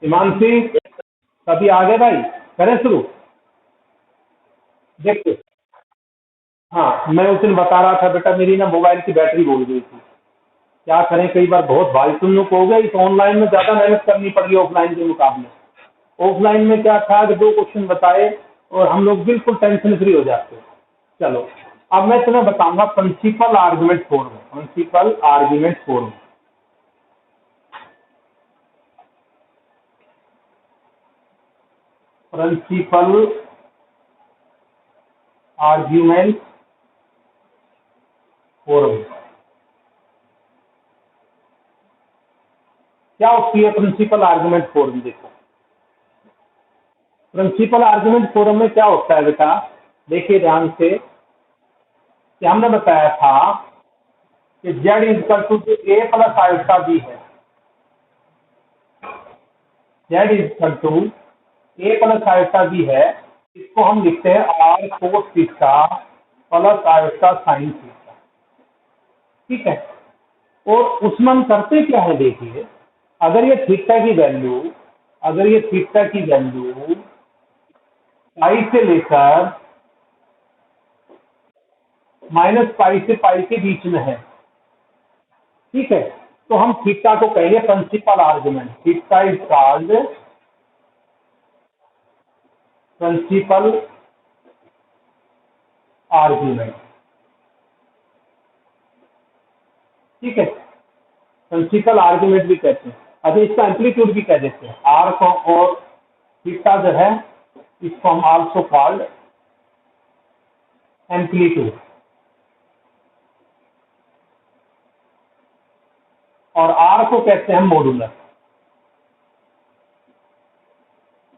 हिमांशी, कभी आ गए भाई? करें शुरू? देखते। हाँ, मैं उस दिन बता रहा था बेटा, मेरी ना मोबाइल की बैटरी बोल गई थी। क्या करें, कई बार बहुत भाई तुम लोग हो गए, इस ऑनलाइन में ज़्यादा मेहनत करनी पड़ रही है ऑफलाइन के मुकाबले। ऑफलाइन में क्या था कि 2 क्वेश्चन बताए और हम लोग बिल्कुल टेंशन फ्री हो जाते। चलो, अब मैं तुम्हें बताऊंगा principal argument form. Principal argument form. Principal argument form क्या होती है? प्रिंसिपल आर्गुमेंट फॉर्म देखो, प्रिंसिपल आर्गुमेंट फॉर्म में क्या होता है बेटा, देखिए ध्यान से, कि हमने बताया था कि z is equal to a plus iota b है। z is equal to a plus iota b है। इसको हम लिखते हैं r cos theta plus iota sine theta. ठीक है, और उसमें हम करते क्या है, देखिए, अगर ये थीटा की वैल्यू, अगर ये थीटा की वैल्यू पाई से लेकर माइनस पाई से पाई के बीच में है, ठीक है, तो हम थीटा को कहेंगे principal argument. Theta is called principal argument. ठीक है, प्रिंसिपल आर्गुमेंट भी कहते हैं। अच्छा, इसका एम्पलीट्यूड भी कह देते हैं आर को, और थीटा जो है इसको हम आल्सो कॉल्ड एम्पलीट्यूड, और आर को कहते हैं मॉडुलस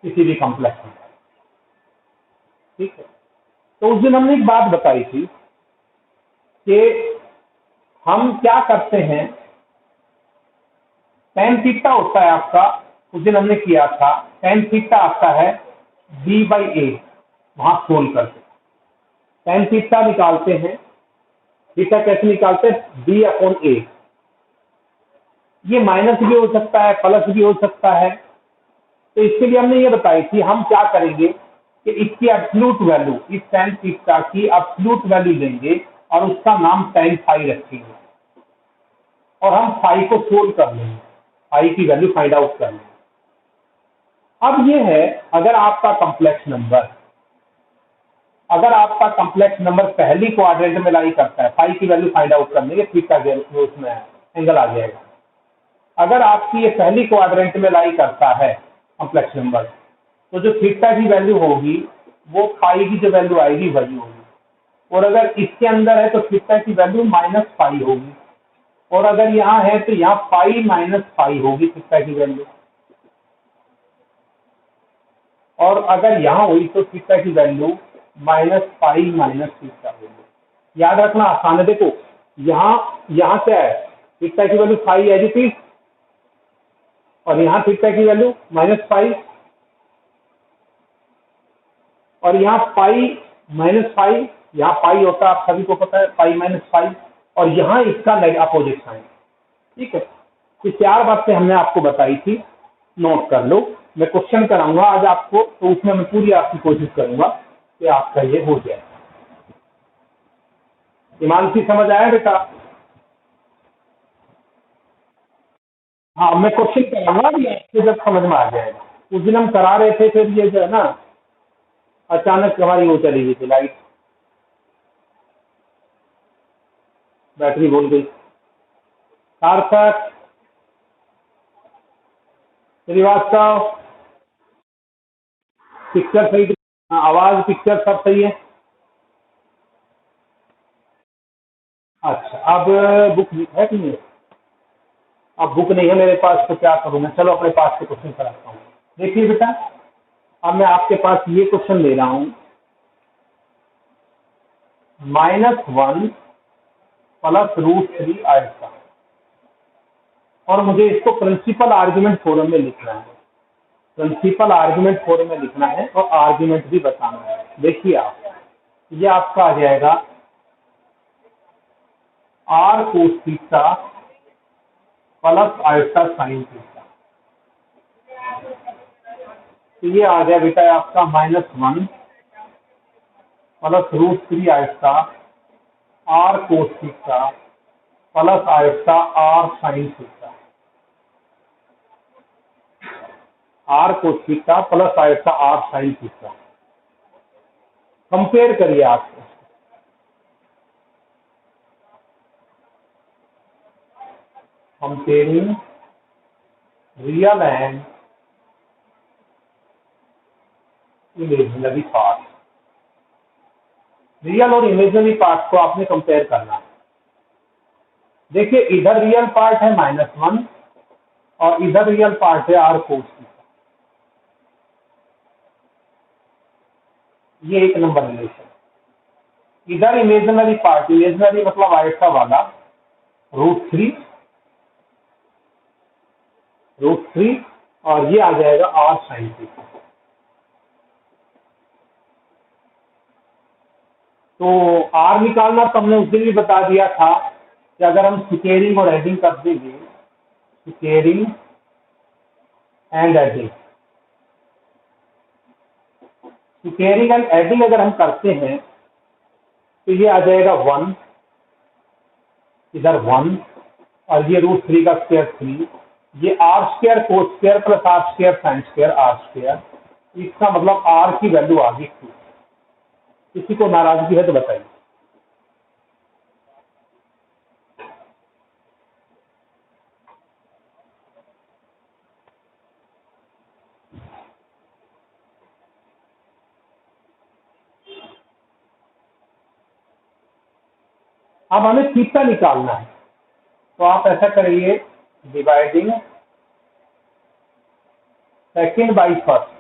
किसी भी कॉम्प्लेक्स में। ठीक है, तो उस दिन हमने एक बात बताई थी कि हम क्या करते हैं, टेन थीटा होता है आपका, उस दिन हमने किया था, टेन थीटा आता है बी बाई ए, वहां सोल्व करते टेन थीटा निकालते हैं। थीटा कैसे निकालते हैं? बी अपॉन ए। ये माइनस भी हो सकता है, प्लस भी हो सकता है। तो इसके लिए हमने ये बताई थी हम क्या करेंगे कि इसकी एब्सोल्यूट वैल्यू, इस टेन थीटा की एब्सोल्यूट वैल्यू लेंगे और उसका नाम टेन फाई रखेंगे, और हम फाई को सोल्व कर लेंगे, फाई की वैल्यू फाइंड आउट कर लेंगे। अब ये है, अगर आपका कॉम्प्लेक्स नंबर, अगर आपका कॉम्प्लेक्स नंबर पहली क्वाड्रेंट में लाई करता है, फाई की वैल्यू फाइंड आउट करने के थीटा के उसमें एंगल आ जाएगा। अगर आपकी ये पहली क्वाड्रेंट में लाई करता है कॉम्प्लेक्स नंबर, तो जो थीटा की वैल्यू होगी वो फाई की जो वैल्यू आएगी वही होगी। और अगर इसके अंदर है तो थीटा की वैल्यू माइनस फाई होगी, और अगर यहाँ है तो यहाँ फाई माइनस फाई होगी थीटा की वैल्यू, और अगर यहाँ हुई तो थीटा की value minus phi minus theta होगी। याद रखना आसान है, देखो यहाँ क्या है, थीटा की value phi as it is, और यहाँ थीटा की वैल्यू माइनस फाई, और यहाँ पाई माइनस फाई, यहाँ पाई होता है आप सभी को पता है, पाई माइनस फाई, और यहाँ इसका अपोजिट साइन। ठीक है, ये 4 बातें हमने आपको बताई थी, नोट कर लो। मैं क्वेश्चन कराऊंगा आज आपको, तो उसमें मैं पूरी आपकी कोशिश करूंगा कि आपका ये हो जाए। हिमांशी, समझ आया बेटा? हाँ, मैं क्वेश्चन कराऊंगा भी आपको, जब समझ में आ जाएगा। उस दिन हम करा रहे थे, फिर ये जो है ना, अचानक हमारी वो चली गई थी लाइट, बैटरी बोल गई। सार्थक, श्रीवास्तव, पिक्चर सही, आवाज पिक्चर सब सही है? अच्छा, अब बुक है कि नहीं? अब बुक नहीं है मेरे पास तो क्या करूँ मैं, चलो अपने पास से क्वेश्चन कराता हूँ। देखिए बेटा, अब मैं आपके पास ये क्वेश्चन ले रहा हूँ, -1 प्लस √3 आयता, और मुझे इसको प्रिंसिपल आर्गुमेंट फॉर्म में लिखना है। प्रिंसिपल आर्गुमेंट फॉर्म में लिखना है और आर्गुमेंट भी बताना है। देखिए आप, ये आपका आ जाएगा R cos theta plus iota sine theta. तो ये आ गया बेटा आपका -1 plus √3 iota R cos theta plus iota R sine theta, R cos theta plus iota R sine theta. Compare करिए आप, comparing real and imaginary part. Real और imaginary part को आपने कंपेयर करना है। देखिए इधर रियल पार्ट है -1 और इधर रियल पार्ट है आर कोस थीटा। ये एक नंबर रिलेशन। इधर इमेजिनरी पार्ट, इमेजिनरी मतलब आयता वाला √3 और ये आ जाएगा आर साइन थीटा। तो आर निकालना तो हमने उस दिन भी बता दिया था कि अगर हम स्क्वेयरिंग और एडिंग कर देंगे, squaring and adding, squaring and adding अगर हम करते हैं तो ये आ जाएगा 1, इधर 1 और ये √3 का स्क्वायर 3, ये r square cos square plus r square sine square r square. इसका मतलब आर की वैल्यू आ गई 2। किसी को नाराजगी है तो बताइए। अब हमें थीटा निकालना है, तो आप ऐसा करिए, dividing second by first.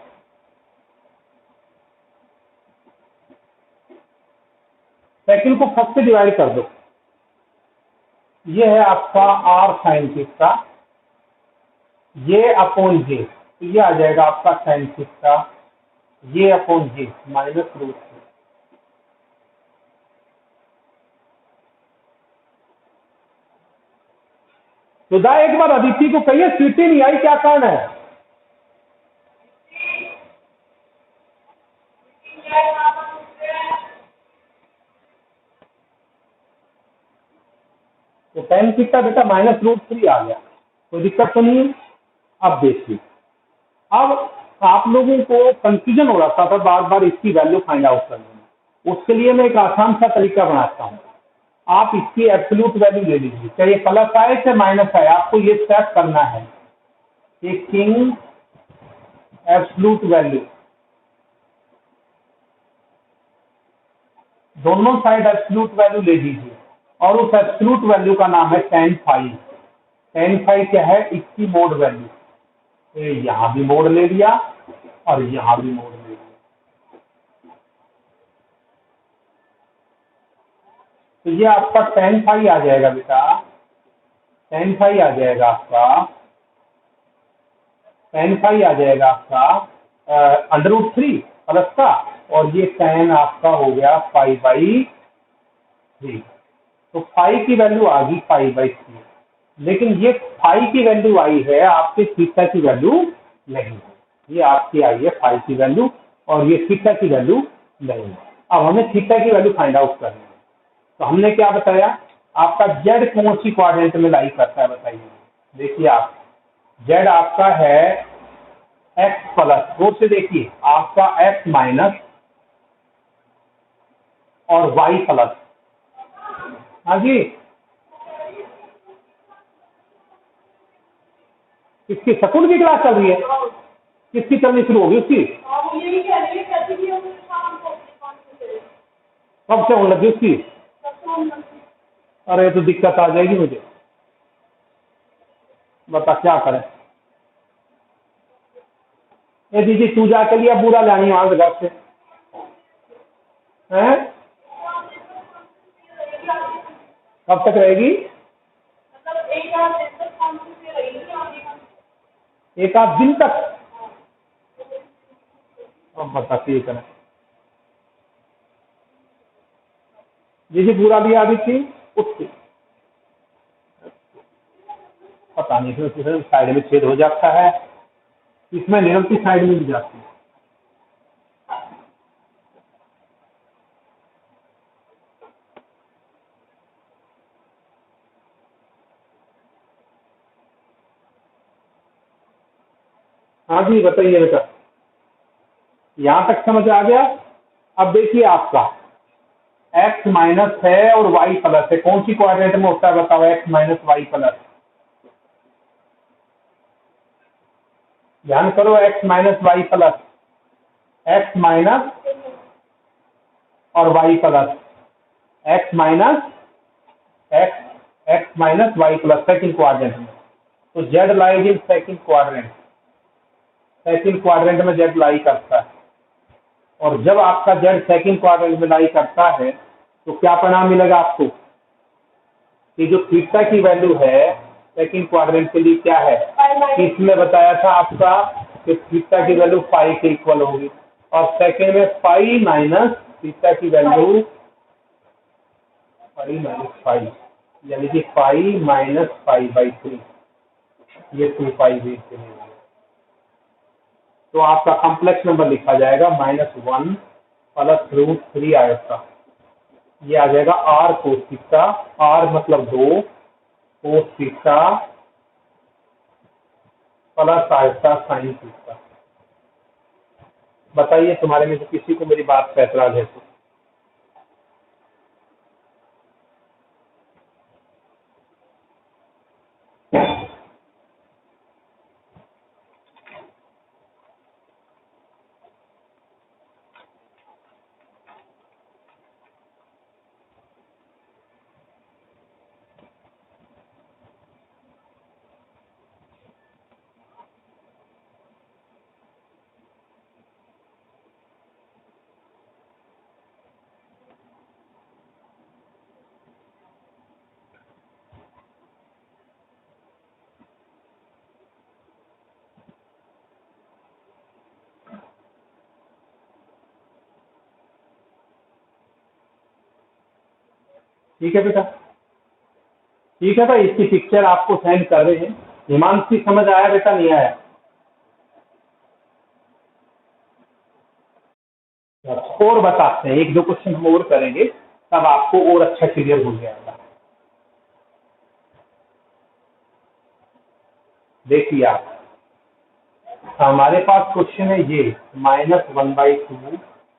Second को फर्स्ट से डिवाइड कर दो। ये है आपका आर साइन थीटा, ये अपॉन जे, तो ये आ जाएगा आपका साइन थीटा, ये अपॉन जे -√3। तो दा एक बार अदिति को कहिए सीटी नहीं आई, क्या कारण है? तो साइन थीटा बेटा -√3 आ गया, कोई दिक्कत तो नहीं है। अब देखिए, अब आप लोगों को कंफ्यूजन हो रहा था बार बार इसकी वैल्यू फाइंड आउट करने में। उसके लिए मैं एक आसान सा तरीका बनाता हूँ। आप इसकी एब्सोल्यूट वैल्यू ले लीजिए, चाहे प्लस आए चाहे माइनस आए, आपको ये चेक करना है। टेकिंग एब्सोल्यूट वैल्यू, दोनों साइड एब्सोल्यूट वैल्यू ले लीजिए और उस एब्सोल्यूट वैल्यू का नाम है tan फाई। tan फाई क्या है? इसकी मोड वैल्यू। यहां भी मोड ले लिया और यहां भी मोड ले लिया, तो ये आपका tan फाई आ जाएगा बेटा, tan फाई आ जाएगा आपका, tan फाई आ जाएगा आपका √3 प्लस का, और ये tan आपका हो गया π/3। तो फाई की वैल्यू आ गई π/3, लेकिन ये फाई की वैल्यू आई है, आपके थीटा की वैल्यू नहीं है। ये आपकी आई है फाई की वैल्यू और ये थीटा की वैल्यू नहीं है। अब हमें थीटा की वैल्यू फाइंड आउट करनी है। तो हमने क्या बताया, आपका जेड कौन सी क्वाड्रेंट में लाई करता है बताइए। देखिए आप, जेड आपका है एक्स प्लस, जोर से देखिए, आपका एक्स माइनस और वाई प्लस। हाँ जी, किसकी सकून की क्लास चल रही है? किसकी चलनी शुरू होगी उसकी? कब से होने लगी उसकी? अरे तो दिक्कत आ जाएगी मुझे, बता क्या करें। ये दीदी तू जाके लिया पूरा लानी वहां से घर से हैं? कब तक रहेगी? एक आध दिन तक। अब बता ठीक है दीदी, पूरा भी आ रही थी उसकी, पता नहीं फिर साइड में छेद हो जाता है। इसमें निगेटिव साइड में भी जाती है। हाँ जी बताइए बेटा, यहाँ तक समझ आ गया। अब देखिए आपका x माइनस है और y प्लस है, कौन सी क्वाड्रेंट में होता है बताओ x माइनस वाई प्लस? ध्यान करो, x minus y plus, x minus और y plus, x minus x minus y plus second quadrant में। तो z lies in second quadrant, second quadrant में z लाई करता है। और जब आपका z सेकंड क्वाड्रेंट में लाई करता है तो क्या परिणाम मिलेगा आपको कि जो थीटा की वैल्यू है सेकंड क्वाड्रेंट के लिए क्या है, कि इसमें बताया था आपका कि थीटा की वैल्यू फाई के इक्वल होगी, और सेकंड में फाई माइनस थीटा की वैल्यू फाई माइनस फाई, यानी कि फाई माइनस फाई बाई 3, ये 2 पाई वेट के लिए। तो आपका कॉम्प्लेक्स नंबर लिखा जाएगा -1 प्लस √3 आएगा, ये आ जाएगा r कोस थीटा, r मतलब 2 कोस थीटा प्लस आएगा साइन थीटा। बताइए तुम्हारे में से किसी को मेरी बात पे ऐतराज है तो? ठीक है बेटा, ठीक है भाई, इसकी पिक्चर आपको सेंड कर रहे हैं। हिमांशी समझ आया बेटा, नहीं आया? और बताते हैं, एक दो क्वेश्चन हम और करेंगे तब आपको और अच्छा क्लियर हो जाएगा। देखिए आप, हमारे पास क्वेश्चन है ये -1/2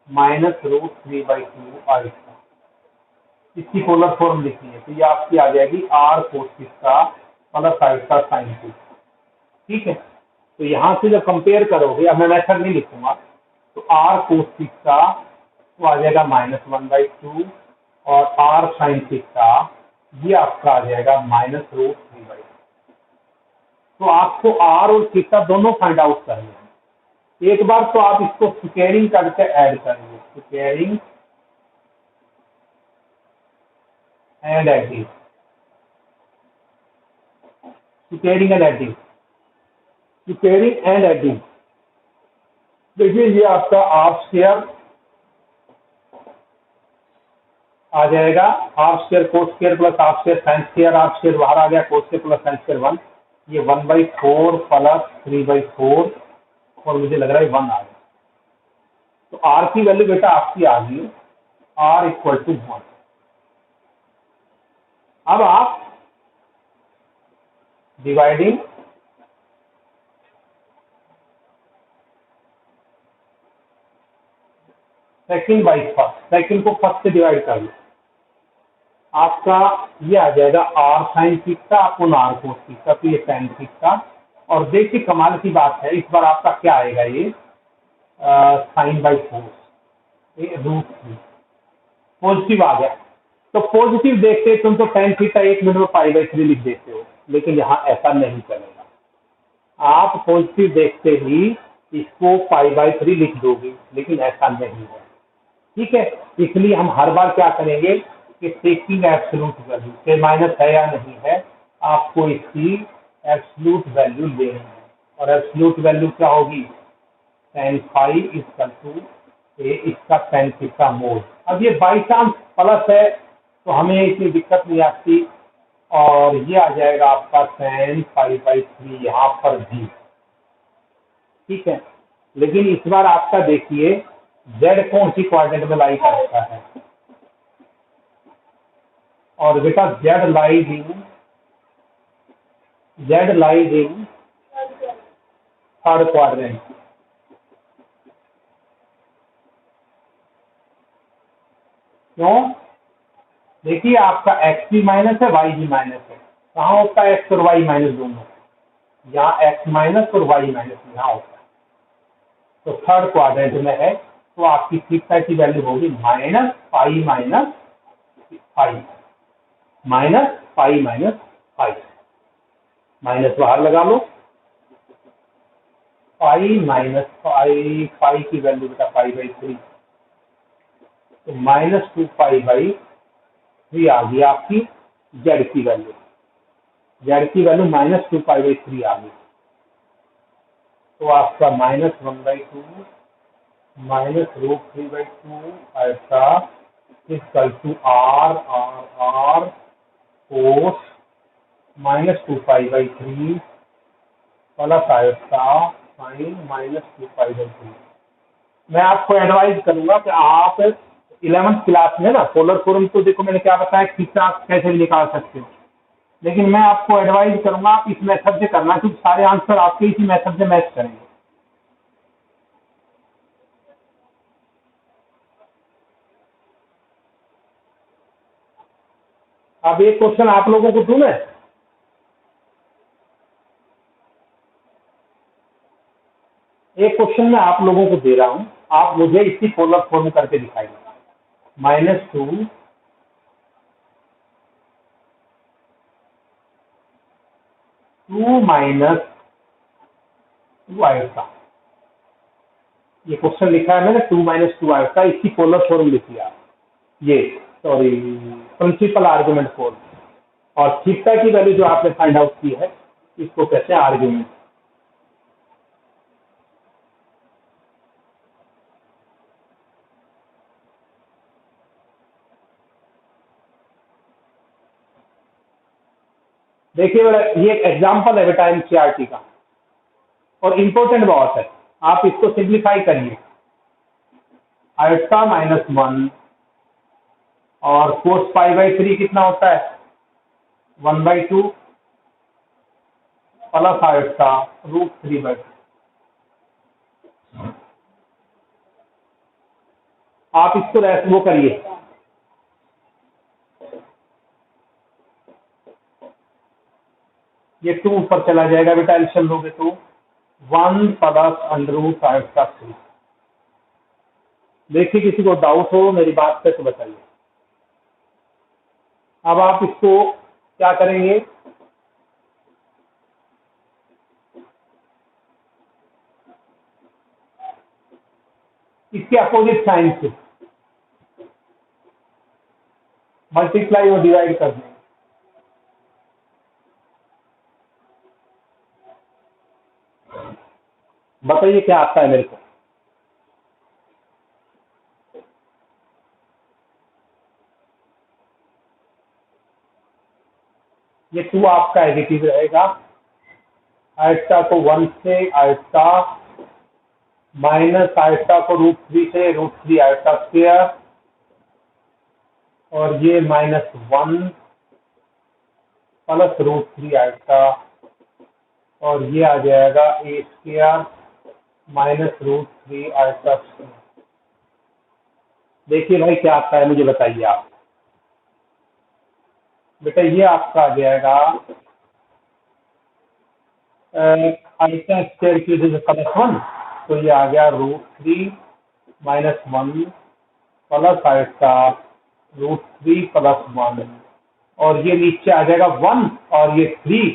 -√3/2 आएगा, इसकी पोलर फॉर्म लिखनी है, तो ये आपकी आ जाएगी r कोस थीटा प्लस आएगा साइन थीटा। ठीक है, तो यहाँ से जब कंपेयर करोगे, अब मैं मेथड नहीं लिखूंगा, तो r कोस थीटा तो आ जाएगा -1/2 और r साइन थीटा ये आपका आ जाएगा -√3/2। तो आपको r और थीटा दोनों फाइंड आउट करने हैं। एक बार तो आप इसको स्क्वायरिंग करके ऐड करेंगे, squaring and adding, squaring and adding, squaring and adding. देखिए ये आपका हाफ स्क्वायर आ जाएगा, half square cos square plus half square sine square, half square बाहर आ गया, कोस स्क्वायर प्लस साइन स्क्वायर 1, ये 1/4 प्लस 3/4 और मुझे लग रहा है 1 आ गया। तो r की वैल्यू बेटा आपकी आ गई r इक्वल टू 1। अब आप dividing second by first, second को फर्स्ट से डिवाइड कर लो, आपका ये आ जाएगा r sine theta upon r cos theta, तो ये साइन थीटा। और देखिए कमाल की बात है, इस बार आपका क्या आएगा, ये sin/4 √3 पॉजिटिव आ गया। तो पॉजिटिव देखते तुम तो tan थीटा 1 मिनट में π/3 लिख देते हो, लेकिन यहाँ ऐसा नहीं चलेगा। आप पॉजिटिव देखते ही इसको π/3 लिख दोगे, लेकिन ऐसा नहीं है। ठीक है, इसलिए हम हर बार क्या करेंगे कि टेकिंग एब्सोल्यूट वैल्यू, के माइनस है या नहीं है, आपको इसकी एब्सोल्यूट वैल्यू लेनी है। और एब्सोल्यूट वैल्यू क्या होगी, tan phi इक्वल टू इसका tan थीटा मोड। अब ये बाई चांस प्लस है तो हमें इतनी दिक्कत नहीं आती, और ये आ जाएगा आपका tan phi/3 यहाँ पर भी। ठीक है। लेकिन इस बार आपका देखिए z कौन सी क्वाड्रेंट में लाई करता है, और बेटा z lies in third quadrant. क्यों? देखिए आपका एक्स भी माइनस है, वाई भी माइनस है। कहाँ होता है एक्स और वाई माइनस दोनों? यहाँ एक्स माइनस और वाई माइनस यहाँ होता है। तो थर्ड क्वाड्रेंट में है, तो आपकी थीटा की वैल्यू होगी minus pi minus five, minus pi minus five. Minus बाहर लगा लो, पाई माइनस फाइव, पाई की वैल्यू बेटा पाई बाई थ्री, तो minus two pi by three आ गई आपकी जेड की वैल्यू। जेड की value minus two pi by three आ गई। तो आपका minus one by two minus root three by two ऐसा equal to R R R cos minus two pi by three plus iota sine minus two pi by three. मैं आपको advise करूंगा कि आप 11th क्लास में ना polar form तो देखो मैंने क्या बताया, थीटा कैसे भी निकाल सकते हो, लेकिन मैं आपको एडवाइज करूंगा आप इस मेथड से करना, क्योंकि सारे आंसर आपके इसी मेथड से मैच करेंगे। अब एक क्वेश्चन आप लोगों को दूं मैं, एक क्वेश्चन मैं आप लोगों को दे रहा हूं, आप मुझे इसकी पोलर फॉर्म करके दिखाइए। माइनस टू माइनस टू आयता, ये क्वेश्चन लिखा है मैंने, टू माइनस टू आयता, इसकी पोलर फॉर्म लिखी आप, ये सॉरी प्रिंसिपल आर्गुमेंट फॉर्म। और थीटा की वैल्यू जो आपने फाइंड आउट की है इसको कहते हैं आर्गुमेंट। देखिए ये एक एग्जाम्पल है बेटा एनसीईआरटी का, और इम्पोर्टेंट बहुत है, आप इसको सिंप्लीफाई करिए। आयता माइनस वन और कोस पाई बाई थ्री कितना होता है, one by two plus iota root three by to. आप इसको वो करिए, ये टू ऊपर चला जाएगा बेटा, एल्शियम लोगे तो वन प्लस अंडर रूट आयता थ्री। देखिए किसी को डाउट हो मेरी बात पे तो बताइए। अब आप इसको क्या करेंगे, इसके अपोजिट साइन से मल्टीप्लाई और डिवाइड कर देंगे। बताइए क्या आता है मेरे को। ये टू आपका एडिटिव रहेगा, आयता को वन से, आयता माइनस आयता को रूट थ्री से, रूट थ्री आयता स्क्वायर, और ये minus one plus root three iota, और ये आ जाएगा a square minus root three iota square. देखिए भाई क्या आता है मुझे बताइए आप। बेटा ये आपका आ जाएगा आयता स्क्वायर की वजह से प्लस वन, तो ये आ गया root three minus one plus iota root three plus one, और ये नीचे आ जाएगा वन, और ये थ्री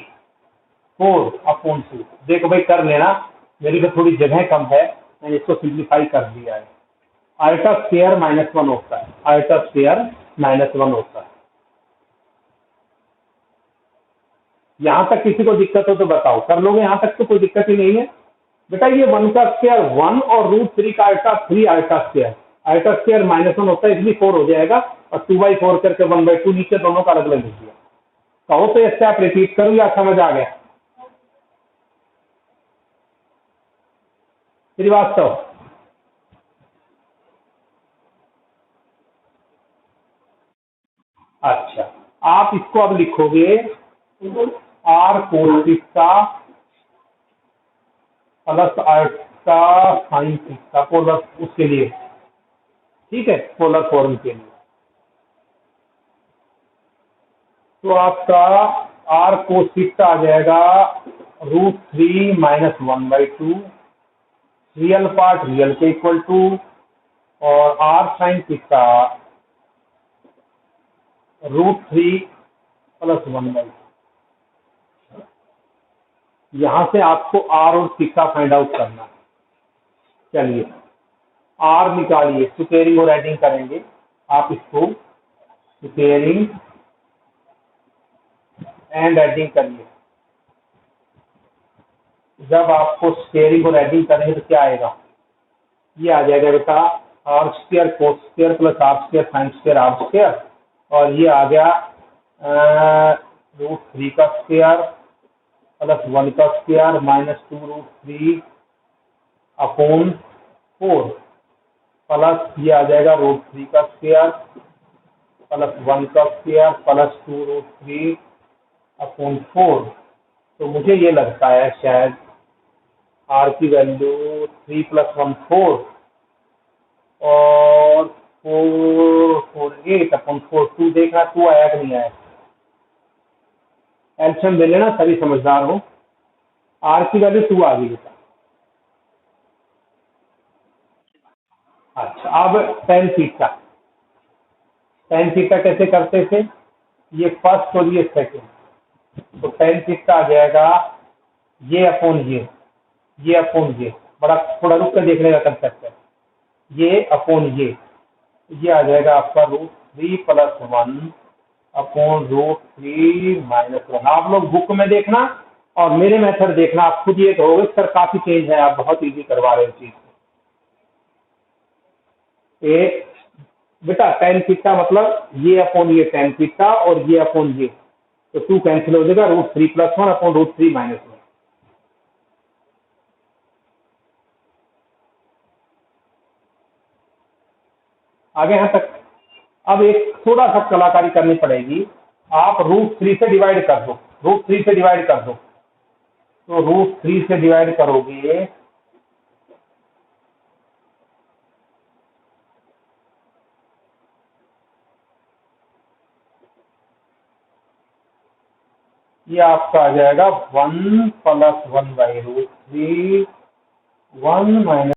फोर अपॉन टू। देखो भाई कर लेना, मेरी को थोड़ी जगह कम है, मैंने इसको सिंप्लीफाई कर दिया है। आयता स्क्वायर माइनस वन होता है, आयता स्क्वायर माइनस वन होता है। यहां तक किसी को दिक्कत हो तो बताओ, कर लोगे? यहां तक तो कोई दिक्कत ही नहीं है बेटा। ये वन का स्क्वायर वन और रूट थ्री का आयता थ्री आयता स्क्वायर, आयता स्क्वायर माइनस वन होता है, इसलिए फोर हो जाएगा, और टू बाई फोर करके वन बाई टू नीचे दोनों का अलग अलग लिख दिया। कहो तो इससे आप रिपीट करो या समझ आ गया? श्रीवास्तव, अच्छा, आप इसको अब लिखोगे r cos theta plus alpha sine theta polar उसके लिए, ठीक है, पोलर फॉर्म के लिए। तो आपका आर कोस थीटा आ जाएगा √3 - 1/2, रियल पार्ट रियल के इक्वल टू, और आर साइन थीटा √3 + 1/2। यहां से आपको आर और थीटा फाइंड आउट करना है। चलिए आर निकालिए, स्क्वेयरिंग और एडिंग करेंगे। आप इसको स्क्वेयरिंग एंड एडिंग करिए। जब आपको स्क्वेयरिंग और एडिंग करेंगे तो क्या आएगा, ये आ जाएगा बेटा r square cos square plus r square sine square r square, और ये आ गया √3 का स्क्वायर प्लस 1 का स्क्वायर -2√3/4 प्लस ये आ जाएगा √3 का स्क्वायर प्लस 1 का स्क्वायर प्लस 2√3/4। तो मुझे ये लगता है शायद आर की वैल्यू 3 + 1 4 और 4 2 देखना 2 आया कि नहीं आया। एल्शियम ले लेना, सभी समझदार हो। आर की वैल्यू 2 आ गई बेटा। अच्छा, अब टेन थीटा कैसे करते थे, ये फर्स्ट और ये सेकंड। तो टेन थीटा आ जाएगा ये अपॉन ये अपॉन ये, बड़ा थोड़ा रुक कर देखने का कंसेप्ट है, ये अपॉन ये आ जाएगा आपका √3 + 1/√3 - 1। आप लोग बुक में देखना और मेरे मेथड देखना, आप खुद ये कहोगे सर काफी चेंज है, आप बहुत इजी करवा रहे हो चीज। ये बेटा टेन थीटा मतलब ये अपॉन ये टेन थीटा और ये अपॉन ये, तो 2 कैंसिल हो जाएगा, √3 + 1/√3 - 1। आगे यहाँ तक। अब एक थोड़ा सा कलाकारी करनी पड़ेगी, आप √3 से डिवाइड कर दो, √3 से डिवाइड कर दो। तो √3 से डिवाइड करोगे, ये आपका आ जाएगा 1 + 1/√3 1 -